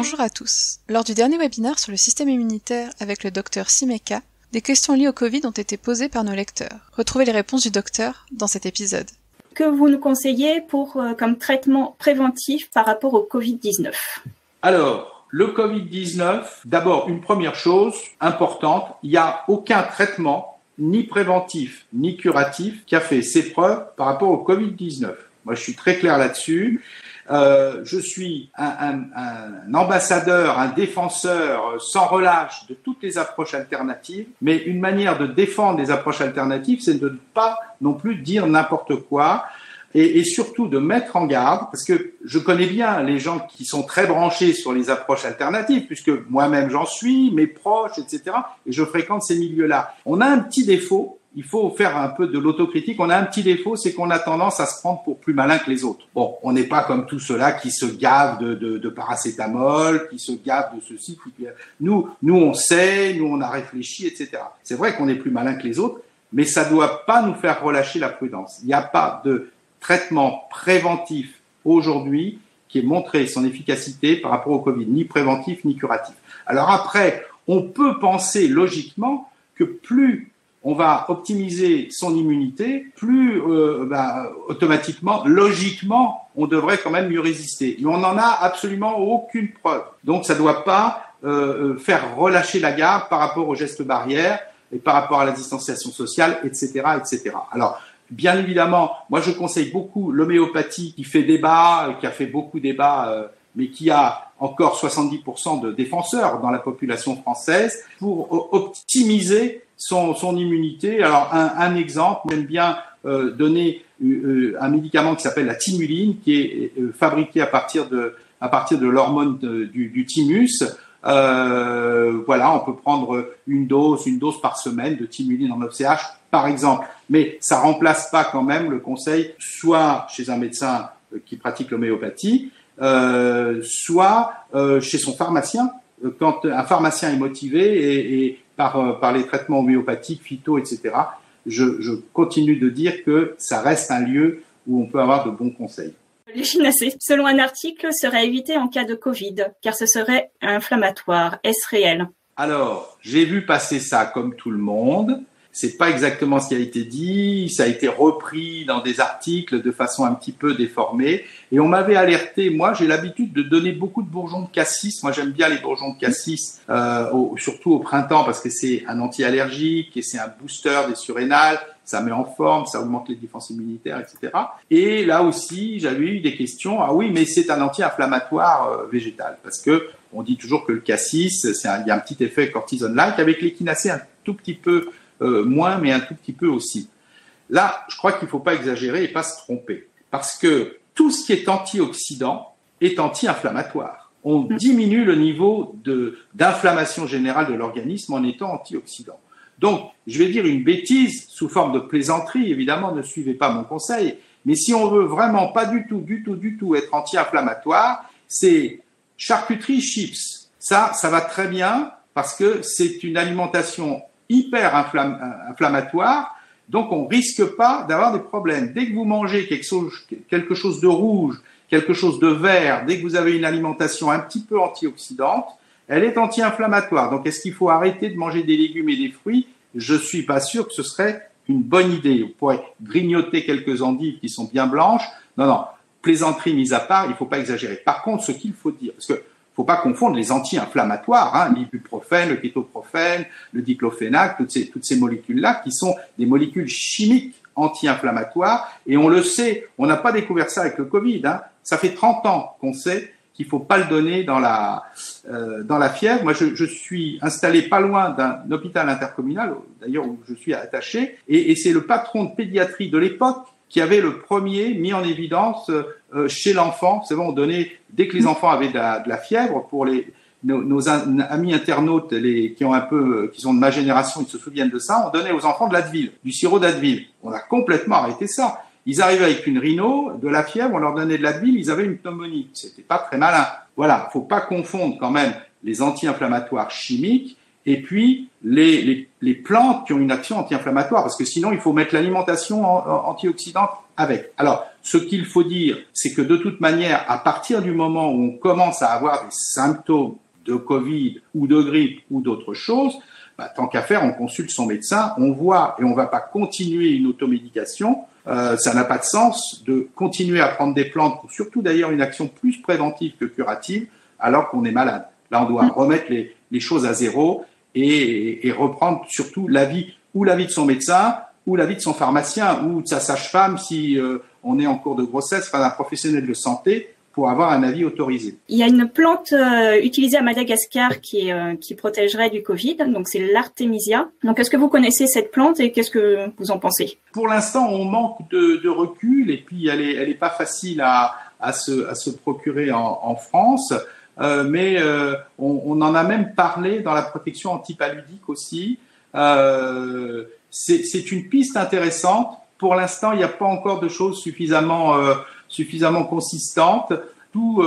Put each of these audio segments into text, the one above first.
Bonjour à tous. Lors du dernier webinaire sur le système immunitaire avec le docteur Simeka, des questions liées au Covid ont été posées par nos lecteurs. Retrouvez les réponses du docteur dans cet épisode. Que vous nous conseillez comme traitement préventif par rapport au Covid-19 ? Alors, le Covid-19, d'abord, une première chose importante, il n'y a aucun traitement, ni préventif, ni curatif, qui a fait ses preuves par rapport au Covid-19. Moi, je suis très clair là-dessus. Je suis un ambassadeur, un défenseur sans relâche de toutes les approches alternatives, mais une manière de défendre les approches alternatives, c'est de ne pas non plus dire n'importe quoi et surtout de mettre en garde, parce que je connais bien les gens qui sont très branchés sur les approches alternatives, puisque moi-même j'en suis, mes proches, etc., et je fréquente ces milieux-là. On a un petit défaut. Il faut faire un peu de l'autocritique. On a un petit défaut, c'est qu'on a tendance à se prendre pour plus malin que les autres. Bon, on n'est pas comme tous ceux-là qui se gavent de paracétamol, qui se gavent de ceci. Nous, on sait, nous, on a réfléchi, etc. C'est vrai qu'on est plus malin que les autres, mais ça ne doit pas nous faire relâcher la prudence. Il n'y a pas de traitement préventif aujourd'hui qui ait montré son efficacité par rapport au Covid, ni préventif, ni curatif. Alors après, on peut penser logiquement que plus on va optimiser son immunité, plus automatiquement, logiquement, on devrait quand même mieux résister. Mais on n'en a absolument aucune preuve. Donc ça ne doit pas faire relâcher la garde par rapport aux gestes barrières et par rapport à la distanciation sociale, etc., etc. Alors, bien évidemment, moi je conseille beaucoup l'homéopathie qui fait débat, qui a fait beaucoup débat, mais qui a encore 70% de défenseurs dans la population française pour optimiser son immunité. Alors un exemple, j'aime bien donner un médicament qui s'appelle la thymuline, qui est fabriqué à partir de l'hormone du thymus. Voilà, on peut prendre une dose par semaine de thymuline en OCH, par exemple. Mais ça remplace pas quand même le conseil, soit chez un médecin qui pratique l'homéopathie, soit chez son pharmacien, quand un pharmacien est motivé et par les traitements homéopathiques, phyto, etc. Je continue de dire que ça reste un lieu où on peut avoir de bons conseils. L'échinacée, selon un article, serait à éviter en cas de Covid, car ce serait inflammatoire. Est-ce réel ? Alors, j'ai vu passer ça comme tout le monde. C'est pas exactement ce qui a été dit, ça a été repris dans des articles de façon un petit peu déformée. Et on m'avait alerté, moi j'ai l'habitude de donner beaucoup de bourgeons de cassis. Moi j'aime bien les bourgeons de cassis, surtout au printemps parce que c'est un anti-allergique et c'est un booster des surrénales. Ça met en forme, ça augmente les défenses immunitaires, etc. Et là aussi, j'avais eu des questions. Ah oui, mais c'est un anti-inflammatoire végétal. Parce que on dit toujours que le cassis, il y a un petit effet cortisone-like avec l'échinacée un tout petit peu moins, mais un tout petit peu aussi. Là, je crois qu'il ne faut pas exagérer et pas se tromper. Parce que tout ce qui est antioxydant est anti-inflammatoire. On diminue le niveau d'inflammation générale de l'organisme en étant antioxydant. Donc, je vais dire une bêtise sous forme de plaisanterie, évidemment, ne suivez pas mon conseil, mais si on veut vraiment pas du tout être anti-inflammatoire, c'est charcuterie chips. Ça va très bien parce que c'est une alimentation hyper inflammatoire, donc on risque pas d'avoir des problèmes. Dès que vous mangez quelque chose de rouge, quelque chose de vert, dès que vous avez une alimentation un petit peu antioxydante, elle est anti-inflammatoire. Donc est-ce qu'il faut arrêter de manger des légumes et des fruits ? Je suis pas sûr que ce serait une bonne idée. Vous pourrez grignoter quelques endives qui sont bien blanches. Non, plaisanterie mise à part, il faut pas exagérer. Par contre, ce qu'il faut dire, parce que faut pas confondre les anti-inflammatoires, l'ibuprofène, le kétoprophène, le diclofénac, toutes ces molécules-là qui sont des molécules chimiques anti-inflammatoires. Et on le sait, on n'a pas découvert ça avec le Covid. Ça fait 30 ans qu'on sait qu'il faut pas le donner dans la fièvre. Moi, je suis installé pas loin d'un hôpital intercommunal, d'ailleurs où je suis attaché, et c'est le patron de pédiatrie de l'époque qui avait le premier mis en évidence chez l'enfant. C'est bon, on donnait, dès que les enfants avaient de la fièvre, pour nos amis internautes qui sont de ma génération, ils se souviennent de ça, on donnait aux enfants de l'Advil, du sirop d'Advil. On a complètement arrêté ça. Ils arrivaient avec une rhino, de la fièvre, on leur donnait de l'Advil, ils avaient une pneumonie. C'était pas très malin. Voilà, faut pas confondre quand même les anti-inflammatoires chimiques et puis les plantes qui ont une action anti-inflammatoire, parce que sinon il faut mettre l'alimentation antioxydante avec. Alors, ce qu'il faut dire, c'est que de toute manière, à partir du moment où on commence à avoir des symptômes de Covid ou de grippe ou d'autres choses, tant qu'à faire, on consulte son médecin, on voit, et on ne va pas continuer une automédication. Ça n'a pas de sens de continuer à prendre des plantes, pour surtout d'ailleurs une action plus préventive que curative, alors qu'on est malade. Là, on doit remettre les choses à zéro et reprendre surtout l'avis de son médecin, ou l'avis de son pharmacien, ou de sa sage-femme si on est en cours de grossesse, d'un professionnel de santé, pour avoir un avis autorisé. Il y a une plante utilisée à Madagascar qui protégerait du Covid, donc c'est l'Artemisia. Donc est-ce que vous connaissez cette plante et qu'est-ce que vous en pensez? Pour l'instant, on manque de recul et puis elle est pas facile à se procurer en France, mais on en a même parlé dans la protection antipaludique aussi. C'est une piste intéressante. Pour l'instant, il n'y a pas encore de choses suffisamment consistantes. Tout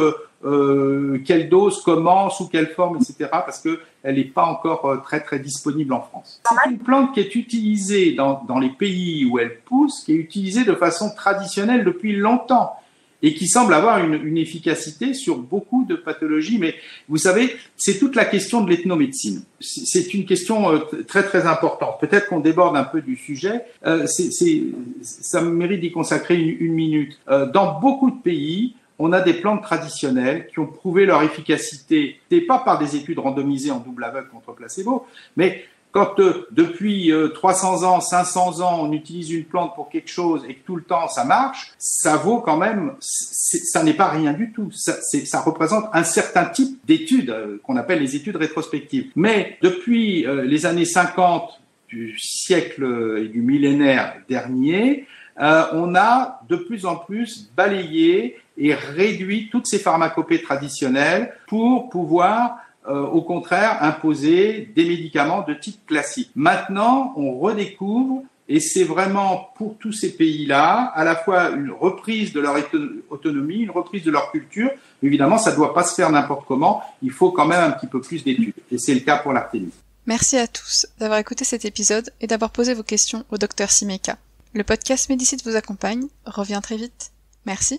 quelle dose, comment, sous quelle forme, etc. Parce que elle n'est pas encore très très disponible en France. C'est une plante qui est utilisée dans les pays où elle pousse, qui est utilisée de façon traditionnelle depuis longtemps et qui semble avoir une efficacité sur beaucoup de pathologies. Mais vous savez, c'est toute la question de l'ethnomédecine. C'est une question très très importante. Peut-être qu'on déborde un peu du sujet. Ça mérite d'y consacrer une minute. Dans beaucoup de pays, on a des plantes traditionnelles qui ont prouvé leur efficacité, pas par des études randomisées en double aveugle contre placebo, mais quand depuis 300 ans, 500 ans, on utilise une plante pour quelque chose et que tout le temps ça marche, ça vaut quand même, ça n'est pas rien du tout. Ça représente un certain type d'études qu'on appelle les études rétrospectives. Mais depuis les années 50 du siècle et du millénaire dernier, on a de plus en plus balayé et réduit toutes ces pharmacopées traditionnelles pour pouvoir au contraire, imposer des médicaments de type classique. Maintenant, on redécouvre, et c'est vraiment pour tous ces pays-là, à la fois une reprise de leur autonomie, une reprise de leur culture. Évidemment, ça ne doit pas se faire n'importe comment. Il faut quand même un petit peu plus d'études. Et c'est le cas pour l'Artémis. Merci à tous d'avoir écouté cet épisode et d'avoir posé vos questions au Dr Simeka. Le podcast Médicite vous accompagne, revient très vite. Merci.